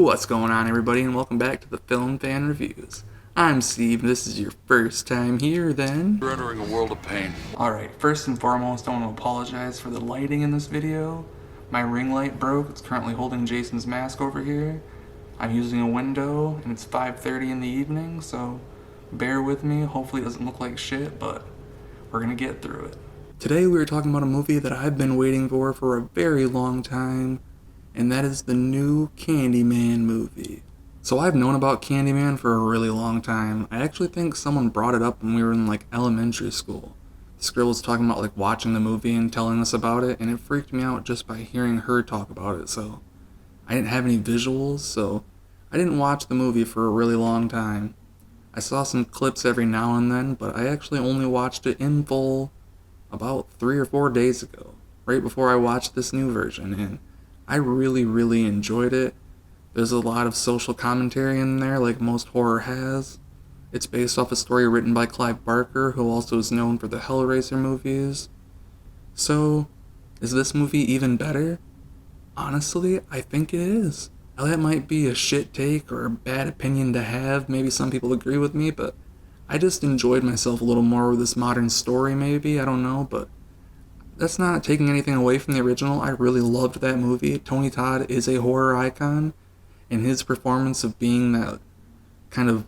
What's going on, everybody, and welcome back to the Film Fan Reviews. I'm Steve, and this is your first time here, then. You're entering a world of pain. Alright, first and foremost, I want to apologize for the lighting in this video. My ring light broke. It's currently holding Jason's mask over here. I'm using a window, and it's 5:30 in the evening, so bear with me. Hopefully it doesn't look like shit, but we're gonna get through it. Today we are talking about a movie that I've been waiting for a very long time, and that is the new Candyman movie. So I've known about Candyman for a really long time. I actually think someone brought it up when we were in elementary school. This girl was talking about watching the movie and telling us about it, and it freaked me out just by hearing her talk about it. So I didn't have any visuals, so I didn't watch the movie for a really long time. I saw some clips every now and then, but I actually only watched it in full about 3 or 4 days ago, right before I watched this new version, and I really enjoyed it. There's a lot of social commentary in there, like most horror has. It's based off a story written by Clive Barker, who also is known for the Hellraiser movies. So, is this movie even better? Honestly, I think it is. Now that might be a shit take or a bad opinion to have, maybe some people agree with me, but I just enjoyed myself a little more with this modern story, maybe, I don't know, but that's not taking anything away from the original. I really loved that movie. Tony Todd is a horror icon, and his performance of being that kind of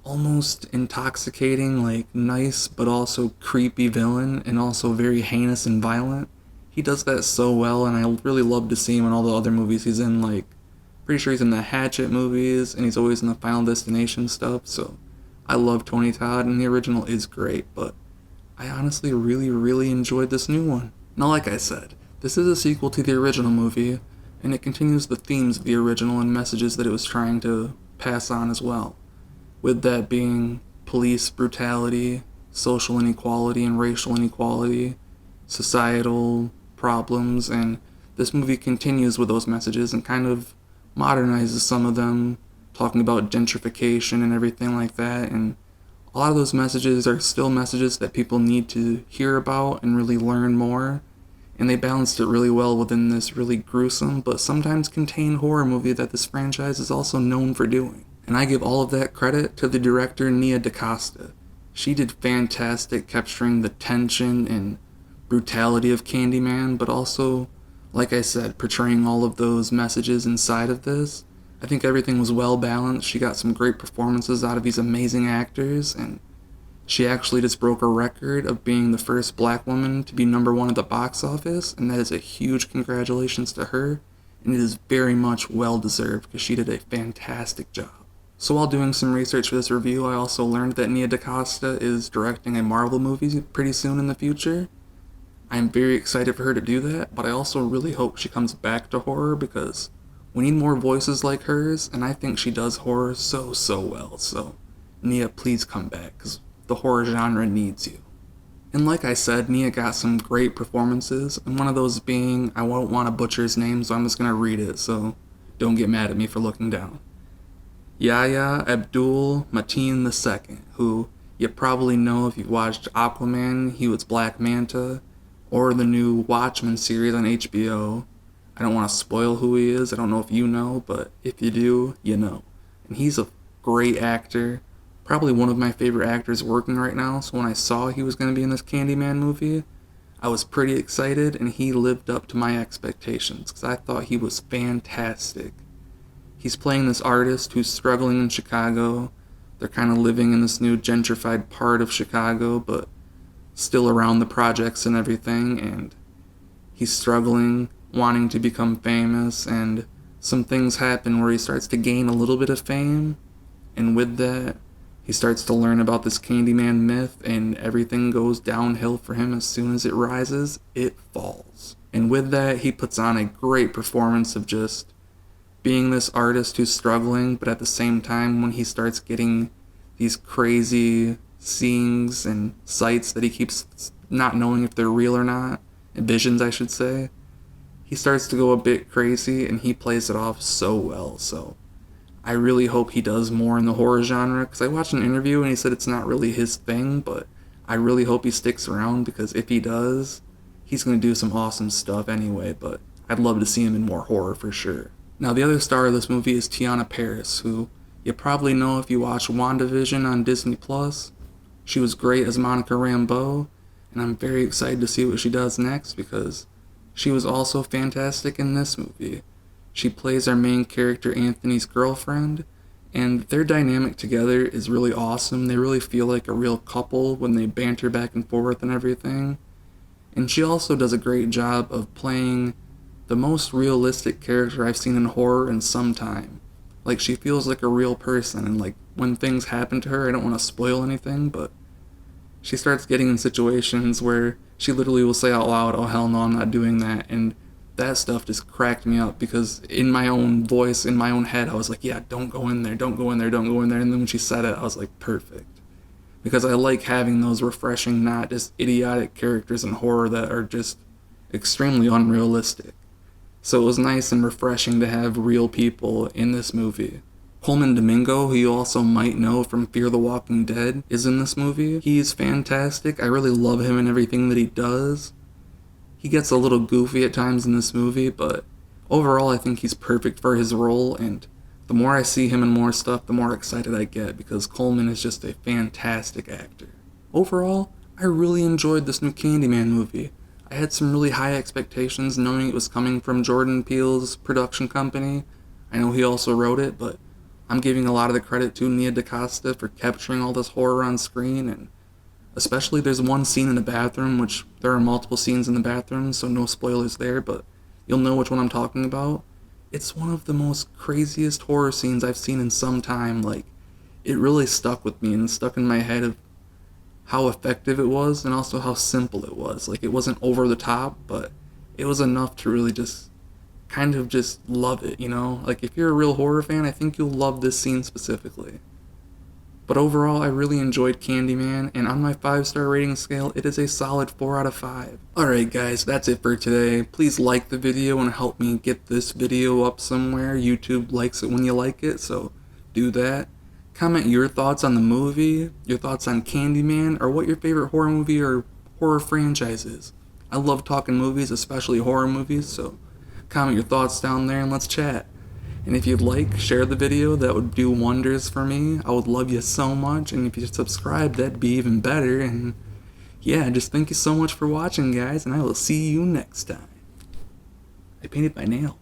almost intoxicating, nice but also creepy villain, and also very heinous and violent, he does that so well, and I really love to see him in all the other movies he's in. Pretty sure he's in the Hatchet movies, and he's always in the Final Destination stuff, so I love Tony Todd, and the original is great, but I honestly really enjoyed this new one. Now, like I said, this is a sequel to the original movie, and it continues the themes of the original and messages that it was trying to pass on as well. With that being police brutality, social inequality and racial inequality, societal problems, and this movie continues with those messages and kind of modernizes some of them, talking about gentrification and everything like that, and a lot of those messages are still messages that people need to hear about and really learn more, and they balanced it really well within this really gruesome but sometimes contained horror movie that this franchise is also known for doing. And I give all of that credit to the director Nia DaCosta. She did fantastic capturing the tension and brutality of Candyman, but also, like I said, portraying all of those messages inside of this. I think everything was well balanced. She got some great performances out of these amazing actors, and she actually just broke a record of being the first black woman to be #1 at the box office, and that is a huge congratulations to her, and it is very much well deserved because she did a fantastic job. So while doing some research for this review, I also learned that Nia DaCosta is directing a Marvel movie pretty soon in the future. I'm very excited for her to do that, but I also really hope she comes back to horror because we need more voices like hers, and I think she does horror so well. So, Nia, please come back, because the horror genre needs you. And like I said, Nia got some great performances, and one of those being, I won't want to butcher his name, so I'm just going to read it, so don't get mad at me for looking down. Yahya Abdul Mateen II, who you probably know if you've watched Aquaman. He was Black Manta, or the new Watchmen series on HBO. I don't want to spoil who he is. I don't know if you know, but if you do, you know. And he's a great actor. Probably one of my favorite actors working right now. So when I saw he was going to be in this Candyman movie, I was pretty excited, and he lived up to my expectations because I thought he was fantastic. He's playing this artist who's struggling in Chicago. They're kind of living in this new gentrified part of Chicago, but still around the projects and everything, and he's struggling, wanting to become famous, and some things happen where he starts to gain a little bit of fame, and with that, he starts to learn about this Candyman myth, and everything goes downhill for him. As soon as it rises, it falls. And with that, he puts on a great performance of just being this artist who's struggling, but at the same time, when he starts getting these crazy seeings and sights that he keeps not knowing if they're real or not, visions I should say, he starts to go a bit crazy, and he plays it off so well. So I really hope he does more in the horror genre, because I watched an interview and he said it's not really his thing, but I really hope he sticks around, because if he does, he's going to do some awesome stuff anyway, but I'd love to see him in more horror for sure. Now, the other star of this movie is Tiana Paris, who you probably know if you watch WandaVision on Disney+. She was great as Monica Rambeau, and I'm very excited to see what she does next because she was also fantastic in this movie. She plays our main character Anthony's girlfriend, and their dynamic together is really awesome. They really feel like a real couple when they banter back and forth and everything. And she also does a great job of playing the most realistic character I've seen in horror in some time. Like, she feels like a real person, and like when things happen to her, I don't want to spoil anything, but she starts getting in situations where she literally will say out loud, "Oh hell no, I'm not doing that," and that stuff just cracked me up because in my own voice, in my own head, I was like, yeah, don't go in there, don't go in there, don't go in there. And then when she said it, I was like, perfect. Because I like having those refreshing, not just idiotic characters in horror that are just extremely unrealistic. So it was nice and refreshing to have real people in this movie. Coleman Domingo, who you also might know from Fear the Walking Dead, is in this movie. He's fantastic. I really love him and everything that he does. He gets a little goofy at times in this movie, but overall I think he's perfect for his role, and the more I see him in more stuff, the more excited I get because Coleman is just a fantastic actor. Overall, I really enjoyed this new Candyman movie. I had some really high expectations knowing it was coming from Jordan Peele's production company. I know he also wrote it, but I'm giving a lot of the credit to Nia DaCosta for capturing all this horror on screen, and especially there's one scene in the bathroom, which there are multiple scenes in the bathroom, so no spoilers there, but you'll know which one I'm talking about. It's one of the most craziest horror scenes I've seen in some time. Like, it really stuck with me and stuck in my head of how effective it was and also how simple it was. Like, it wasn't over the top, but it was enough to really just kind of just love it, you know? Like, if you're a real horror fan, I think you'll love this scene specifically. But overall, I really enjoyed Candyman, and on my 5-star rating scale, it is a solid 4 out of 5. Alright guys, that's it for today. Please like the video and help me get this video up somewhere. YouTube likes it when you like it, so do that. Comment your thoughts on the movie, your thoughts on Candyman, or what your favorite horror movie or horror franchise is. I love talking movies, especially horror movies, so comment your thoughts down there and let's chat. And if you'd like, share the video, that would do wonders for me. I would love you so much, and if you subscribe, that'd be even better. And yeah, just thank you so much for watching, guys, and I will see you next time. I painted my nail.